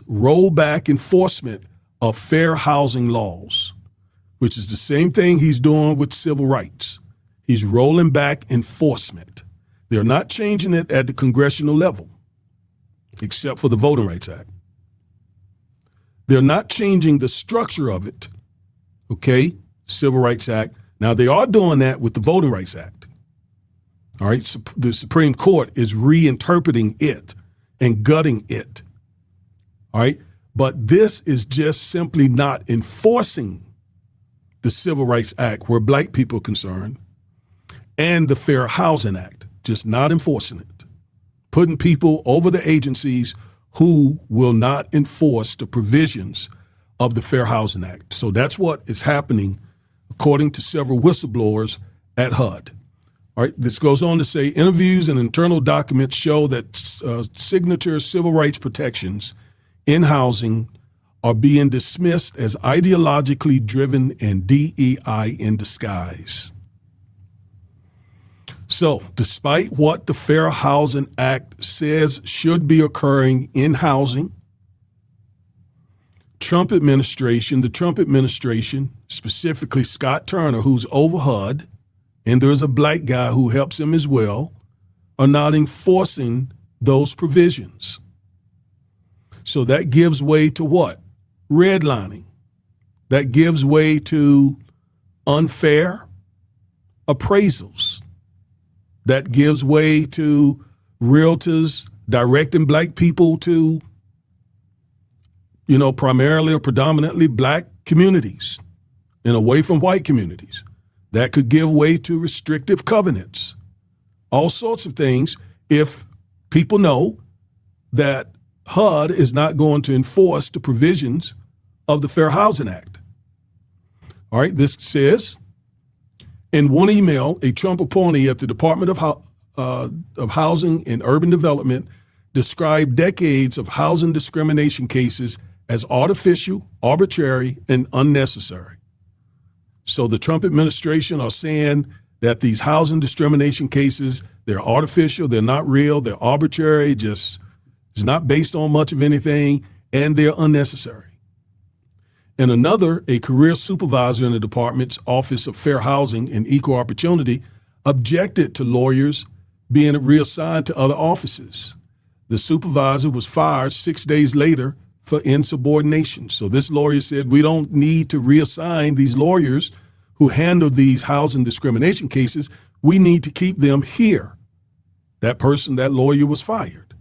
roll back enforcement of fair housing laws, which is the same thing he's doing with civil rights. He's rolling back enforcement. They're not changing it at the congressional level, except for the Voting Rights Act. They're not changing the structure of it, okay, Civil Rights Act. Now, they are doing that with the Voting Rights Act. All right, so the Supreme Court is reinterpreting it and gutting it. All right, but this is just simply not enforcing the Civil Rights Act where black people are concerned and the Fair Housing Act, just not enforcing it, putting people over the agencies who will not enforce the provisions of the Fair Housing Act. So that's what is happening, according to several whistleblowers at HUD. All right, this goes on to say interviews and internal documents show that signature civil rights protections in housing are being dismissed as ideologically driven and DEI in disguise. So, despite what the Fair Housing Act says should be occurring in housing, the Trump administration, specifically Scott Turner, who's over HUD, and there's a black guy who helps him as well, are not enforcing those provisions. So that gives way to what? Redlining. That gives way to unfair appraisals. That gives way to realtors directing black people to, primarily or predominantly black communities and away from white communities. That could give way to restrictive covenants, all sorts of things if people know that HUD is not going to enforce the provisions of the Fair Housing Act. All right, this says, in one email, a Trump appointee at the Department of Housing and Urban Development described decades of housing discrimination cases as artificial, arbitrary, and unnecessary. So the Trump administration are saying that these housing discrimination cases, they're artificial, they're not real, they're arbitrary, just it's not based on much of anything, and they're unnecessary. And another, a career supervisor in the department's Office of Fair Housing and Equal Opportunity, objected to lawyers being reassigned to other offices. The supervisor was fired 6 days later for insubordination. So this lawyer said, we don't need to reassign these lawyers who handle these housing discrimination cases. We need to keep them here. That lawyer was fired.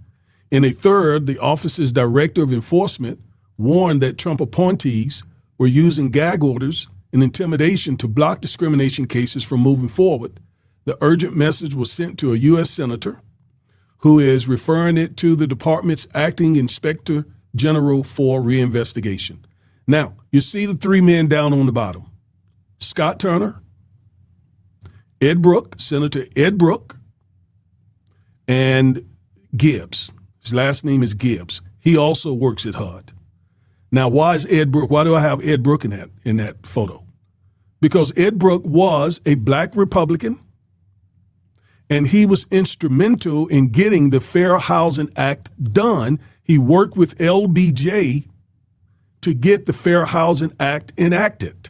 In a third, the office's director of enforcement warned that Trump appointees were using gag orders and intimidation to block discrimination cases from moving forward. The urgent message was sent to a U.S. senator who is referring it to the department's acting inspector general for reinvestigation. Now, you see the three men down on the bottom. Scott Turner, Senator Ed Brooke, and Gibbs. His last name is Gibbs. He also works at HUD. Now, why is Ed Brooke? Why do I have Ed Brooke in that photo? Because Ed Brooke was a black Republican, and he was instrumental in getting the Fair Housing Act done. He worked with LBJ to get the Fair Housing Act enacted.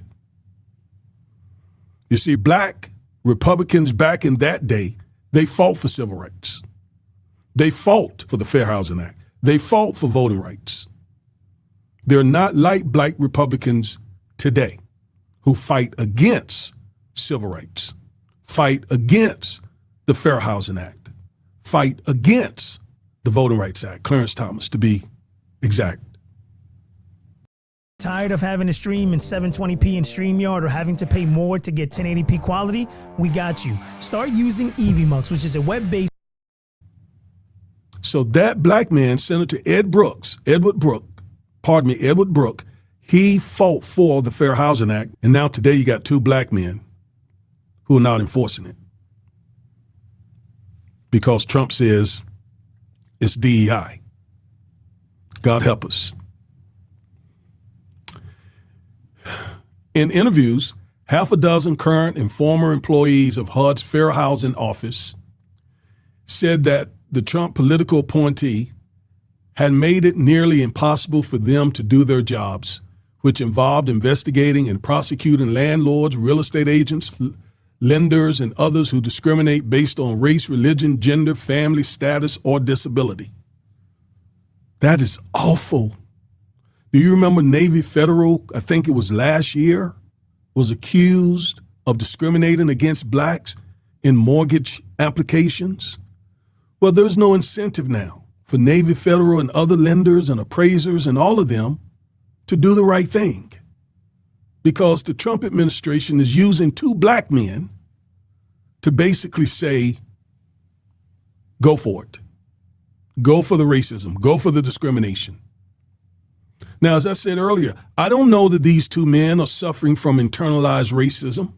You see, black Republicans back in that day, they fought for civil rights. They fought for the Fair Housing Act. They fought for voting rights. They're not like black Republicans today who fight against civil rights, fight against the Fair Housing Act, fight against the Voting Rights Act, Clarence Thomas to be exact. Tired of having to stream in 720p in StreamYard or having to pay more to get 1080p quality? We got you. Start using EVMux, which is a web-based. So that black man, Senator Edward Brooke, he fought for the Fair Housing Act, and now today you got two black men who are not enforcing it because Trump says it's DEI. God help us. In interviews, half a dozen current and former employees of HUD's Fair Housing Office said that the Trump political appointee had made it nearly impossible for them to do their jobs, which involved investigating and prosecuting landlords, real estate agents, lenders, and others who discriminate based on race, religion, gender, family status, or disability. That is awful. Do you remember Navy Federal, I think it was last year, was accused of discriminating against blacks in mortgage applications? Well, there's no incentive now for Navy Federal and other lenders and appraisers and all of them to do the right thing, because the Trump administration is using two black men to basically say, go for it. Go for the racism. Go for the discrimination. Now, as I said earlier, I don't know that these two men are suffering from internalized racism,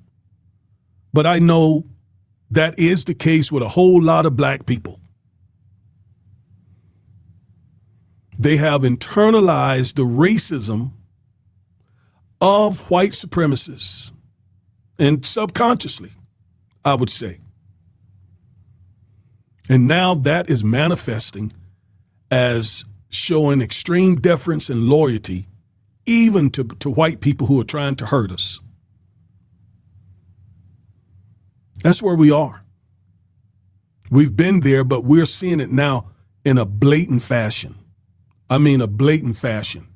but I know that is the case with a whole lot of black people. They have internalized the racism of white supremacists, and subconsciously, I would say. And now that is manifesting as showing extreme deference and loyalty even to white people who are trying to hurt us. That's where we are. We've been there, but we're seeing it now in a blatant fashion. I mean, a blatant fashion.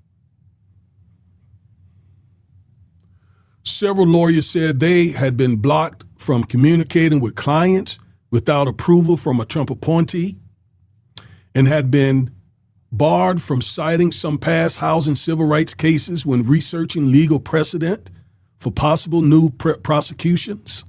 Several lawyers said they had been blocked from communicating with clients without approval from a Trump appointee and had been barred from citing some past housing civil rights cases when researching legal precedent for possible new prosecutions.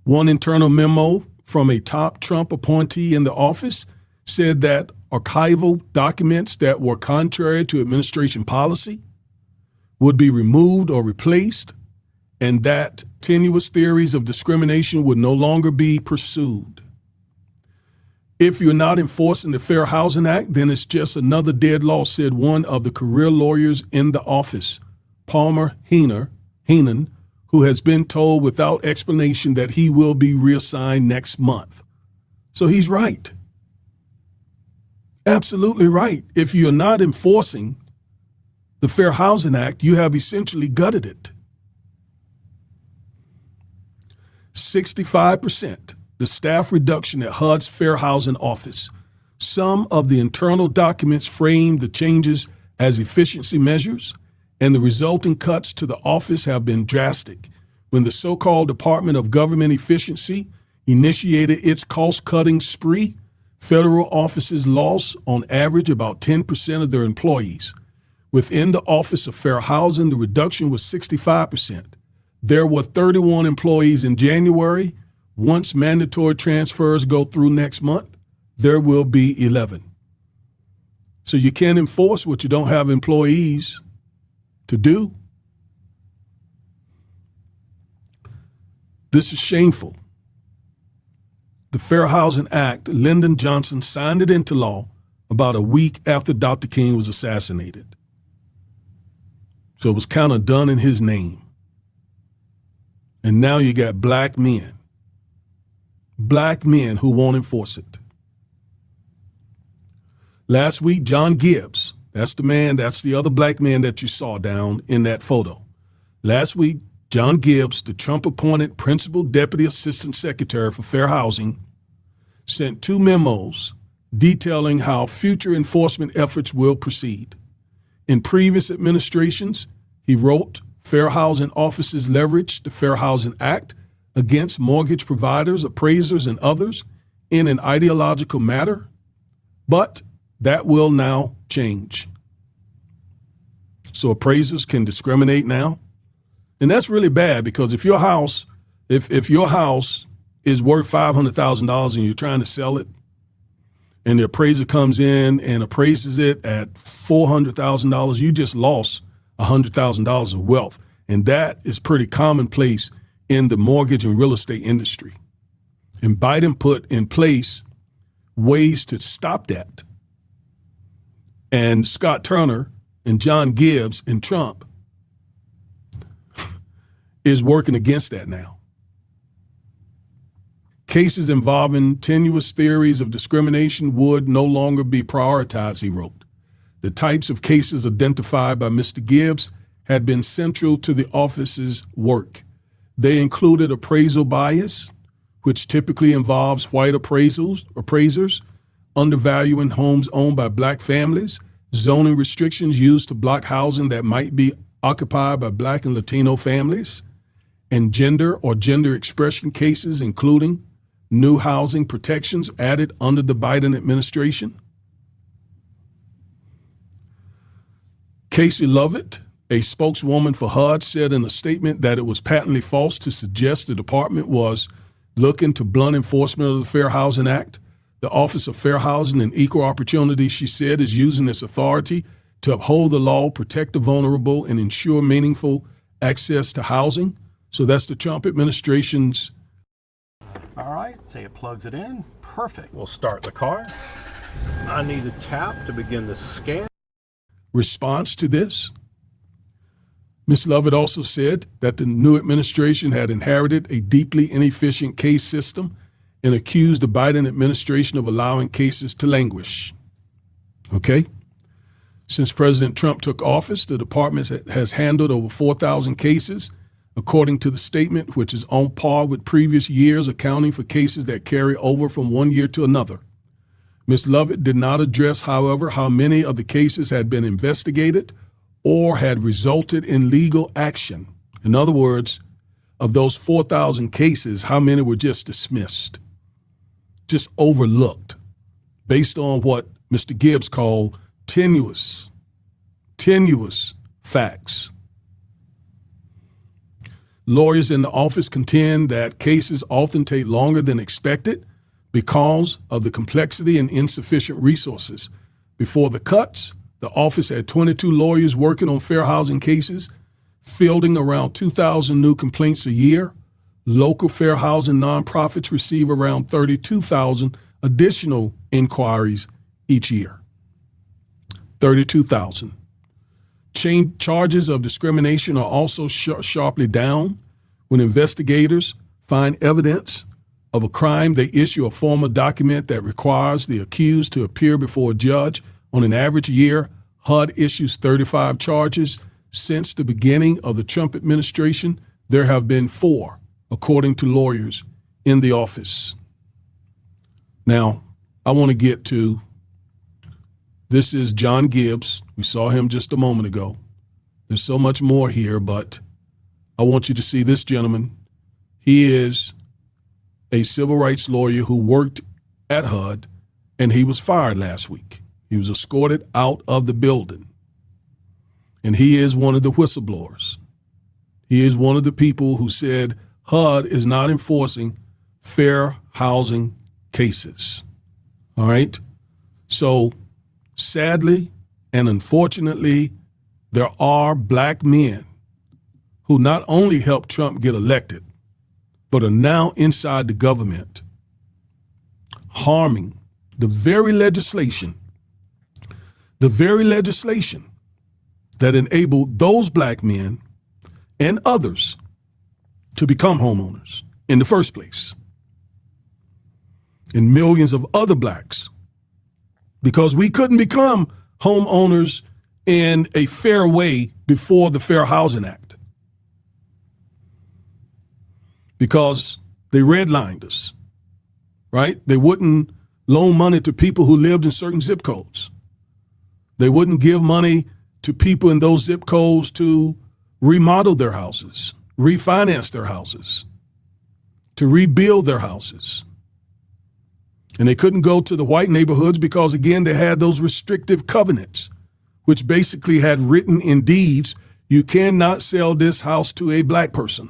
One internal memo from a top Trump appointee in the office said that archival documents that were contrary to administration policy would be removed or replaced, and that tenuous theories of discrimination would no longer be pursued. If you're not enforcing the Fair Housing Act, then it's just another dead law, said one of the career lawyers in the office, Palmer Heenan, who has been told without explanation that he will be reassigned next month. So he's right. Absolutely right. If you're not enforcing the Fair Housing Act, you have essentially gutted it. 65%, the staff reduction at HUD's Fair Housing Office. Some of the internal documents frame the changes as efficiency measures, and the resulting cuts to the office have been drastic. When the so-called Department of Government Efficiency initiated its cost-cutting spree, federal offices lost, on average, about 10% of their employees. Within the Office of Fair Housing, the reduction was 65%. There were 31 employees in January. Once mandatory transfers go through next month, there will be 11. So you can't enforce what you don't have employees to do. This is shameful. The Fair Housing Act, Lyndon Johnson signed it into law about a week after Dr. King was assassinated. So it was kind of done in his name. And now you got black men who won't enforce it. Last week, John Gibbs, that's the other black man that you saw down in that photo. Last week, John Gibbs, the Trump-appointed Principal Deputy Assistant Secretary for Fair Housing, sent 2 memos detailing how future enforcement efforts will proceed. In previous administrations, he wrote, Fair housing offices leverage the Fair Housing Act against mortgage providers, appraisers, and others in an ideological matter, but that will now change. So appraisers can discriminate now. And that's really bad, because if your house is worth $500,000 and you're trying to sell it, and the appraiser comes in and appraises it at $400,000, you just lost $100,000 of wealth. And that is pretty commonplace in the mortgage and real estate industry. And Biden put in place ways to stop that. And Scott Turner and John Gibbs and Trump is working against that now. Cases involving tenuous theories of discrimination would no longer be prioritized, he wrote. The types of cases identified by Mr. Gibbs had been central to the office's work. They included appraisal bias, which typically involves white appraisers, undervaluing homes owned by black families, zoning restrictions used to block housing that might be occupied by black and Latino families, and gender or gender expression cases, including new housing protections added under the Biden administration. Casey Lovett, a spokeswoman for HUD, said in a statement that it was patently false to suggest the department was looking to blunt enforcement of the Fair Housing Act. The Office of Fair Housing and Equal Opportunity, she said, is using its authority to uphold the law, protect the vulnerable, and ensure meaningful access to housing. So that's the Trump administration's. All right, say it plugs it in. Perfect. We'll start the car. I need a tap to begin the scan. Response to this. Ms. Lovett also said that the new administration had inherited a deeply inefficient case system and accused the Biden administration of allowing cases to languish. Okay? Since President Trump took office, the department has handled over 4,000 cases, according to the statement, which is on par with previous years, accounting for cases that carry over from one year to another. Ms. Lovett did not address, however, how many of the cases had been investigated or had resulted in legal action. In other words, of those 4,000 cases, how many were just dismissed, just overlooked, based on what Mr. Gibbs called tenuous facts. Lawyers in the office contend that cases often take longer than expected because of the complexity and insufficient resources. Before the cuts, the office had 22 lawyers working on fair housing cases, fielding around 2,000 new complaints a year. Local fair housing nonprofits receive around 32,000 additional inquiries each year. 32,000. Charges of discrimination are also sharply down. When investigators find evidence of a crime, they issue a formal document that requires the accused to appear before a judge. On an average year, HUD issues 35 charges. Since the beginning of the Trump administration, there have been 4, according to lawyers in the office. Now, I want to get to, this is John Gibbs. We saw him just a moment ago. There's so much more here, but I want you to see this gentleman. He is a civil rights lawyer who worked at HUD, and he was fired last week. He was escorted out of the building. And he is one of the whistleblowers. He is one of the people who said HUD is not enforcing fair housing cases. All right? So sadly and unfortunately, there are black men who not only helped Trump get elected, but are now inside the government, harming the very legislation that enabled those black men and others to become homeowners in the first place. And millions of other blacks, because we couldn't become homeowners in a fair way before the Fair Housing Act, because they redlined us, right? They wouldn't loan money to people who lived in certain zip codes. They wouldn't give money to people in those zip codes to remodel their houses, refinance their houses, to rebuild their houses. And they couldn't go to the white neighborhoods because, again, they had those restrictive covenants, which basically had written in deeds, you cannot sell this house to a black person.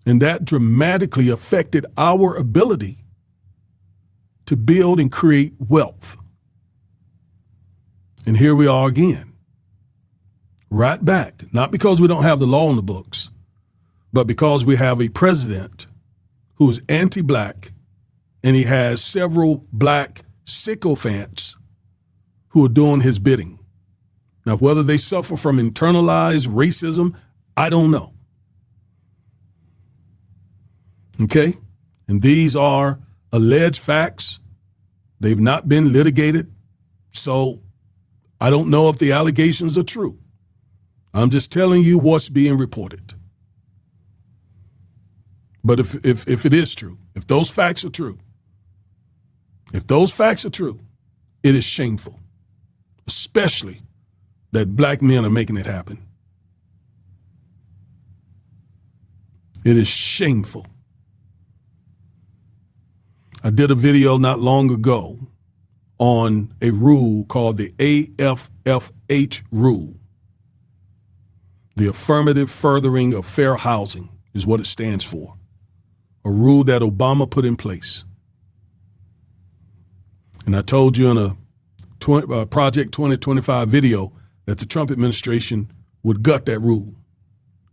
And that dramatically affected our ability to build and create wealth. And here we are again, right back, not because we don't have the law in the books, but because we have a president who is anti-black, and he has several black sycophants who are doing his bidding. Now, whether they suffer from internalized racism, I don't know. Okay? And these are alleged facts. They've not been litigated. So I don't know if the allegations are true. I'm just telling you what's being reported. But if it is true, if those facts are true, it is shameful, especially that black men are making it happen. It is shameful. I did a video not long ago on a rule called the AFFH rule. The Affirmative Furthering of Fair Housing is what it stands for. A rule that Obama put in place. And I told you in a Project 2025 video that the Trump administration would gut that rule.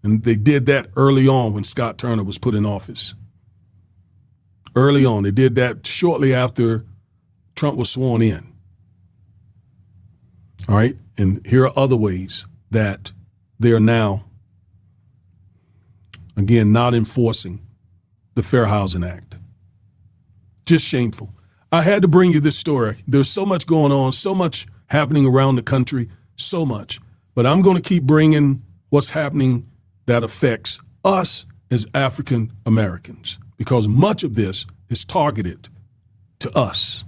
And they did that early on when Scott Turner was put in office. Early on, they did that shortly after Trump was sworn in. All right, and here are other ways that they are now, again, not enforcing the Fair Housing Act. Just shameful. I had to bring you this story. There's so much going on, so much happening around the country, so much. But I'm going to keep bringing what's happening that affects us as African Americans, because much of this is targeted to us.